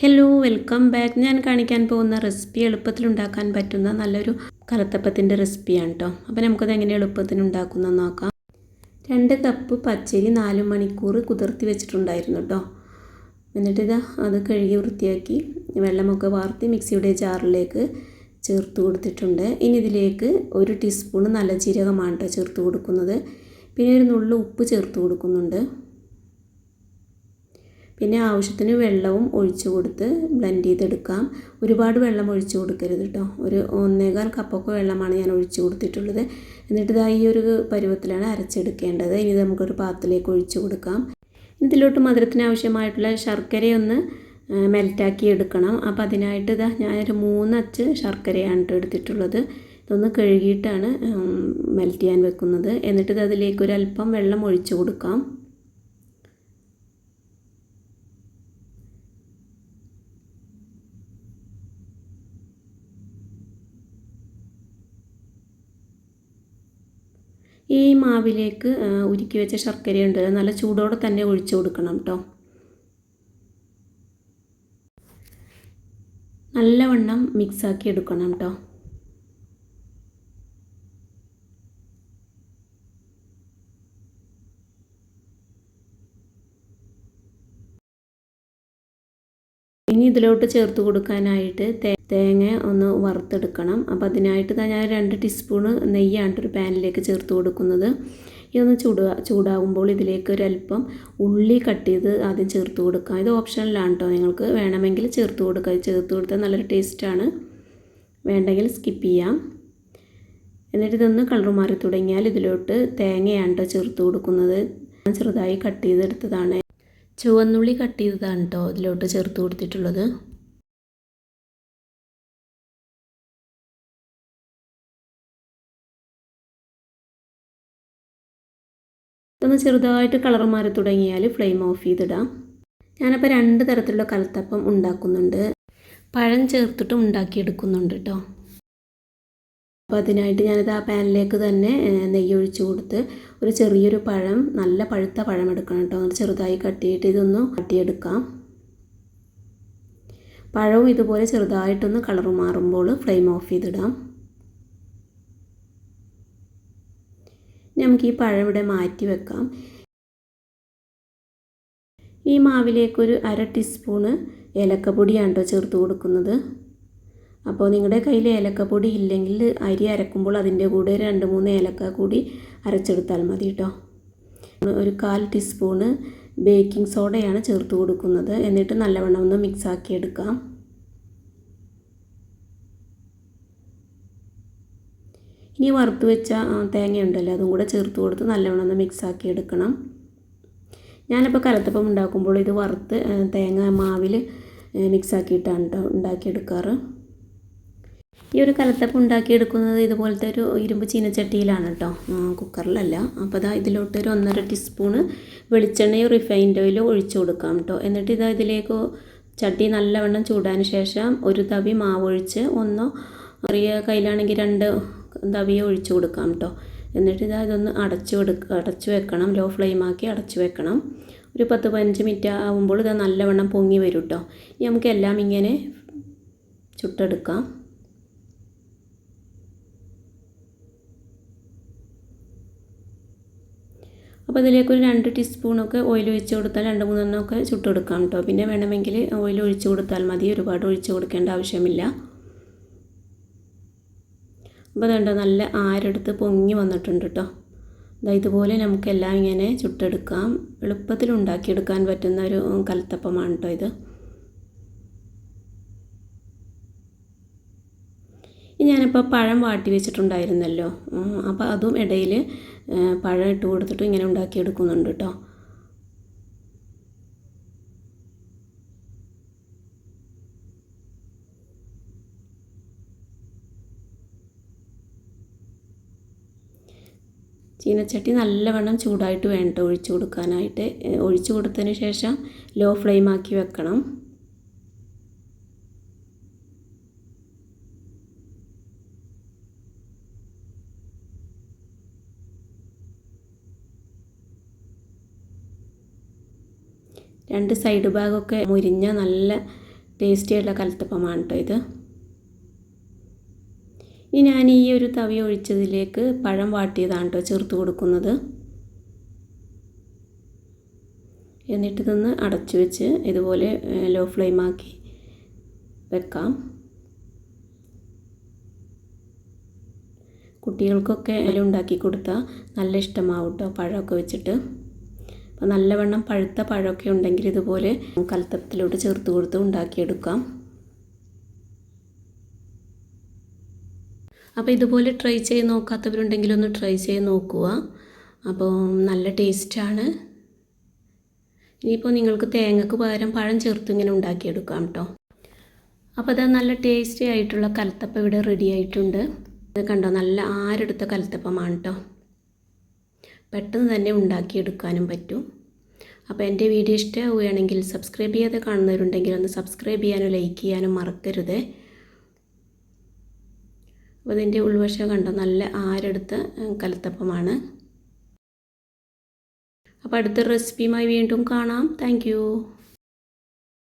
Hello welcome back. ഞാൻ കാണിക്കാൻ പോകുന്ന റെസിപ്പി എളുപ്പത്തിൽ ഉണ്ടാക്കാൻ പറ്റുന്ന നല്ലൊരു കലത്തപ്പത്തിൻ്റെ റെസിപ്പിയാണ് കേട്ടോ. അപ്പോൾ നമുക്കത് എങ്ങനെ എളുപ്പത്തിൽ ഉണ്ടാക്കുന്നതെന്ന് നോക്കാം. 2 കപ്പ് പച്ചരി 4 മണിക്കൂർ കുതിർത്തി വെച്ചിട്ടുണ്ടായിരുന്നു കേട്ടോ. എന്നിട്ട് അത് കഴുകി വൃത്തിയാക്കി വെള്ളമൊക്കെ വാർത്തി മിക്സിയുടെ ജാറിലേക്ക് ചേർത്ത് കൊടുത്തിട്ടുണ്ട്. ഇനി ഇതിലേക്ക് 1 ടീസ്പൂൺ നല്ല ജീരകമാണ് കേട്ടോ ചേർത്ത് കൊടുക്കുന്നത്. പിന്നെ ഒരു നുള്ളു ഉപ്പ് ചേർത്ത് കൊടുക്കുന്നുണ്ട്. പിന്നെ ആവശ്യത്തിന് വെള്ളവും ഒഴിച്ചു കൊടുത്ത് ബ്ലെൻഡ് ചെയ്തെടുക്കാം. ഒരുപാട് വെള്ളം ഒഴിച്ചു കൊടുക്കരുത് കേട്ടോ. ഒരു 1.25 കപ്പൊക്കെ വെള്ളമാണ് ഞാൻ ഒഴിച്ചു കൊടുത്തിട്ടുള്ളത്. എന്നിട്ട് ഈ ഒരു പരുവത്തിലാണ് അരച്ചെടുക്കേണ്ടത്. ഇനി നമുക്കൊരു പാത്രത്തിലേക്ക് ഒഴിച്ചു കൊടുക്കാം. ഇതിലോട്ട് മധുരത്തിന് ആവശ്യമായിട്ടുള്ള ശർക്കരയൊന്ന് മെൽറ്റാക്കി എടുക്കണം. അപ്പോൾ അതിനായിട്ട് ഞാനൊരു 3 അച്ച് ശർക്കരയാണ് കേട്ടോ എടുത്തിട്ടുള്ളത്. ഇതൊന്ന് കഴുകിയിട്ടാണ് മെൽറ്റ് ചെയ്യാൻ വെക്കുന്നത്. എന്നിട്ട് അതിലേക്ക് ഒരല്പം വെള്ളം ഒഴിച്ചു കൊടുക്കാം. ഈ മാവിലേക്ക് ഉരുക്കി വെച്ച ശർക്കരയുണ്ട്, നല്ല ചൂടോടെ തന്നെ ഒഴിച്ചു കൊടുക്കണം കേട്ടോ. നല്ലവണ്ണം മിക്സാക്കി എടുക്കണം കേട്ടോ. ഇനി ഇതിലോട്ട് ചേർത്ത് കൊടുക്കാനായിട്ട് തേങ്ങ ഒന്ന് വറുത്തെടുക്കണം. അപ്പോൾ അതിനായിട്ട് ഞാൻ 2 ടീസ്പൂൺ നെയ്യാണ് ഒരു പാനിലേക്ക് ചേർത്ത് കൊടുക്കുന്നത്. ഇതൊന്ന് ചൂടാകുമ്പോൾ ഇതിലേക്ക് ഒരല്പം ഉള്ളി കട്ട് ചെയ്ത് ആദ്യം ചേർത്ത് കൊടുക്കാം. ഇത് ഓപ്ഷണലാണ് കേട്ടോ, നിങ്ങൾക്ക് വേണമെങ്കിൽ ചേർത്ത് കൊടുക്കുക. ചേർത്ത് കൊടുത്താൽ നല്ലൊരു ടേസ്റ്റാണ്, വേണ്ടെങ്കിൽ സ്കിപ്പ് ചെയ്യാം. എന്നിട്ട് ഇതൊന്ന് കളർ മാറി തുടങ്ങിയാൽ ഇതിലോട്ട് തേങ്ങയാണ് കേട്ടോ ചേർത്ത് കൊടുക്കുന്നത്. ഞാൻ ചെറുതായി കട്ട് ചെയ്തെടുത്തതാണ്. ചുവന്നുള്ളി കട്ട് ചെയ്തതാണ് കേട്ടോ ഇതിലോട്ട് ചേർത്ത് കൊടുത്തിട്ടുള്ളത്. ഇതൊന്ന് ചെറുതായിട്ട് കളർ മാറി തുടങ്ങിയാൽ ഫ്ലെയിം ഓഫ് ചെയ്തിടാം. ഞാനപ്പോൾ 2 തരത്തിലുള്ള കലത്തപ്പം ഉണ്ടാക്കുന്നുണ്ട്. പഴം ചേർത്തിട്ടും ഉണ്ടാക്കിയെടുക്കുന്നുണ്ട് കേട്ടോ. അപ്പോൾ അതിനായിട്ട് ഞാനിത് ആ പാനിലേക്ക് തന്നെ നെയ്യ് ഒഴിച്ച് കൊടുത്ത് ഒരു ചെറിയൊരു പഴം, നല്ല പഴുത്ത പഴം എടുക്കണം കേട്ടോ. ചെറുതായി കട്ട് ചെയ്തിട്ട് ഇതൊന്ന് കട്ടിയെടുക്കാം. പഴവും ഇതുപോലെ ചെറുതായിട്ടൊന്ന് കളർ മാറുമ്പോൾ ഫ്ലെയിം ഓഫ് ചെയ്തിടാം. നമുക്ക് ഈ പഴം ഇവിടെ മാറ്റി വെക്കാം. ഈ മാവിലേക്കൊരു 1/2 ടീസ്പൂണ് ഏലക്കപ്പൊടിയാണ് കേട്ടോ ചേർത്ത് കൊടുക്കുന്നത്. അപ്പോൾ നിങ്ങളുടെ കയ്യിൽ ഏലക്കപ്പൊടി ഇല്ലെങ്കിൽ അരി അരക്കുമ്പോൾ അതിൻ്റെ കൂടെ 2-3 ഏലക്ക കൂടി അരച്ചെടുത്താൽ മതി കേട്ടോ. ഒരു 1/4 ടീസ്പൂണ് ബേക്കിംഗ് സോഡയാണ് ചേർത്ത് കൊടുക്കുന്നത്. എന്നിട്ട് നല്ലവണ്ണം ഒന്ന് മിക്സാക്കി എടുക്കാം. ഇനി വറുത്ത് വെച്ച തേങ്ങയുണ്ടല്ലോ, അതും കൂടെ ചേർത്ത് കൊടുത്ത് നല്ലവണ്ണം ഒന്ന് മിക്സാക്കി എടുക്കണം. ഞാനിപ്പോൾ കലത്തപ്പം ഉണ്ടാക്കുമ്പോൾ ഇത് വറുത്ത് തേങ്ങ മാവിൽ മിക്സാക്കിയിട്ടാണ് കേട്ടോ ഉണ്ടാക്കിയെടുക്കാറ്. ഈ ഒരു കലത്തപ്പം ഉണ്ടാക്കിയെടുക്കുന്നത് ഇതുപോലത്തെ ഒരു ഇരുമ്പ് ചീനച്ചട്ടിയിലാണ് കേട്ടോ, കുക്കറിലല്ല. അപ്പോൾ ഇതിലോട്ട് ഒരു 1.5 ടീസ്പൂണ് വെളിച്ചെണ്ണയോ റിഫൈൻഡ് ഓയിലോ ഒഴിച്ചു കൊടുക്കാം കേട്ടോ. എന്നിട്ട് ഇതിലേക്ക് ചട്ടി നല്ലവണ്ണം ചൂടാന് ശേഷം ഒരു തവി മാവ് ഒഴിച്ച്, ഒന്നോ ചെറിയ കയ്യിലാണെങ്കിൽ 2 തവിയോ ഒഴിച്ചു കൊടുക്കാം കേട്ടോ. എന്നിട്ട് ഇതൊന്ന് അടച്ചു വെക്കണം. ലോ ഫ്ലെയിമാക്കി അടച്ചു വെക്കണം. ഒരു 10-15 മിനിറ്റ് ആകുമ്പോൾ ഇത് നല്ലവണ്ണം പൊങ്ങി വരും കേട്ടോ. ഇനി നമുക്ക് എല്ലാം ഇങ്ങനെ ചുട്ടെടുക്കാം. അപ്പോൾ ഇതിലേക്ക് ഒരു 2 ടീസ്പൂണൊക്കെ ഓയിൽ ഒഴിച്ച് കൊടുത്താൽ 2-3 എണ്ണമൊക്കെ ചുട്ടെടുക്കാം കേട്ടോ. പിന്നെ വേണമെങ്കിൽ ഓയിൽ ഒഴിച്ച് കൊടുത്താൽ മതി, ഒരുപാട് ഒഴിച്ച് കൊടുക്കേണ്ട ആവശ്യമില്ല. അപ്പോൾ അതുകൊണ്ട് നല്ല ആരെടുത്ത് പൊങ്ങി വന്നിട്ടുണ്ട് കേട്ടോ. ഇതുപോലെ നമുക്കെല്ലാം ഇങ്ങനെ ചുട്ടെടുക്കാം. എളുപ്പത്തിൽ ഉണ്ടാക്കിയെടുക്കാൻ പറ്റുന്ന ഒരു കലത്തപ്പമാണ് കേട്ടോ ഇത്. ഞാനിപ്പോൾ പഴം വാട്ടി വെച്ചിട്ടുണ്ടായിരുന്നല്ലോ, അപ്പോൾ അതും ഇടയിൽ പഴം ഇട്ട് കൊടുത്തിട്ട് ഇങ്ങനെ ഉണ്ടാക്കിയെടുക്കുന്നുണ്ട് കേട്ടോ. ചീനച്ചട്ടി നല്ലവണ്ണം ചൂടായിട്ട് വേണ്ട ഒഴിച്ചു കൊടുക്കാനായിട്ട്. ഒഴിച്ചു കൊടുത്തതിന് ശേഷം ലോ ഫ്ലെയിമാക്കി വെക്കണം. രണ്ട് സൈഡ് ഭാഗമൊക്കെ മുരിഞ്ഞ നല്ല ടേസ്റ്റി ആയിട്ടുള്ള കലത്തപ്പമാണ് കേട്ടോ ഇത്. ഇനി ഞാൻ ഈ ഒരു തവി ഒഴിച്ചതിലേക്ക് പഴം വാട്ടിയതാണ് കേട്ടോ ചേർത്ത് കൊടുക്കുന്നത്. എന്നിട്ട് ഇതൊന്ന് അടച്ചു വെച്ച് ഇതുപോലെ ലോ ഫ്ലെയിമാക്കി വെക്കാം. കുട്ടികൾക്കൊക്കെ ഉണ്ടാക്കി കൊടുത്താൽ നല്ല ഇഷ്ടമാവും കേട്ടോ പഴമൊക്കെ വെച്ചിട്ട്. അപ്പോൾ നല്ലവണ്ണം പഴുത്ത പഴമൊക്കെ ഉണ്ടെങ്കിൽ ഇതുപോലെ കലത്തപ്പത്തിലോട്ട് ചേർത്ത് കൊടുത്ത് ഉണ്ടാക്കിയെടുക്കാം. അപ്പോൾ ഇതുപോലെ ട്രൈ ചെയ്ത് നോക്കാത്തവരുണ്ടെങ്കിൽ ഒന്ന് ട്രൈ ചെയ്ത് നോക്കുക. അപ്പോൾ നല്ല ടേസ്റ്റാണ്. ഇനിയിപ്പോൾ നിങ്ങൾക്ക് തേങ്ങക്ക് പകരം പഴം ചേർത്ത് ഇങ്ങനെ ഉണ്ടാക്കിയെടുക്കാം കേട്ടോ. അപ്പോൾ അത് നല്ല ടേസ്റ്റി ആയിട്ടുള്ള കലത്തപ്പം ഇവിടെ റെഡി ആയിട്ടുണ്ട്. ഇത് കണ്ടോ, നല്ല ആരെടുത്ത കലത്തപ്പമാണ് കേട്ടോ. പെട്ടെന്ന് തന്നെ ഉണ്ടാക്കിയെടുക്കാനും പറ്റും. അപ്പോൾ എൻ്റെ വീഡിയോ ഇഷ്ടമാവുകയാണെങ്കിൽ സബ്സ്ക്രൈബ് ചെയ്യാതെ കാണുന്നവരുണ്ടെങ്കിൽ ഒന്ന് സബ്സ്ക്രൈബ് ചെയ്യാനും ലൈക്ക് ചെയ്യാനും മറക്കരുത്. അപ്പോൾ ഇതിൻ്റെ ഉൾവശം കണ്ടോ, നല്ല ആരെടുത്ത കലത്തപ്പമാണ്. അപ്പോൾ അടുത്ത റെസിപ്പിയുമായി വീണ്ടും കാണാം. താങ്ക്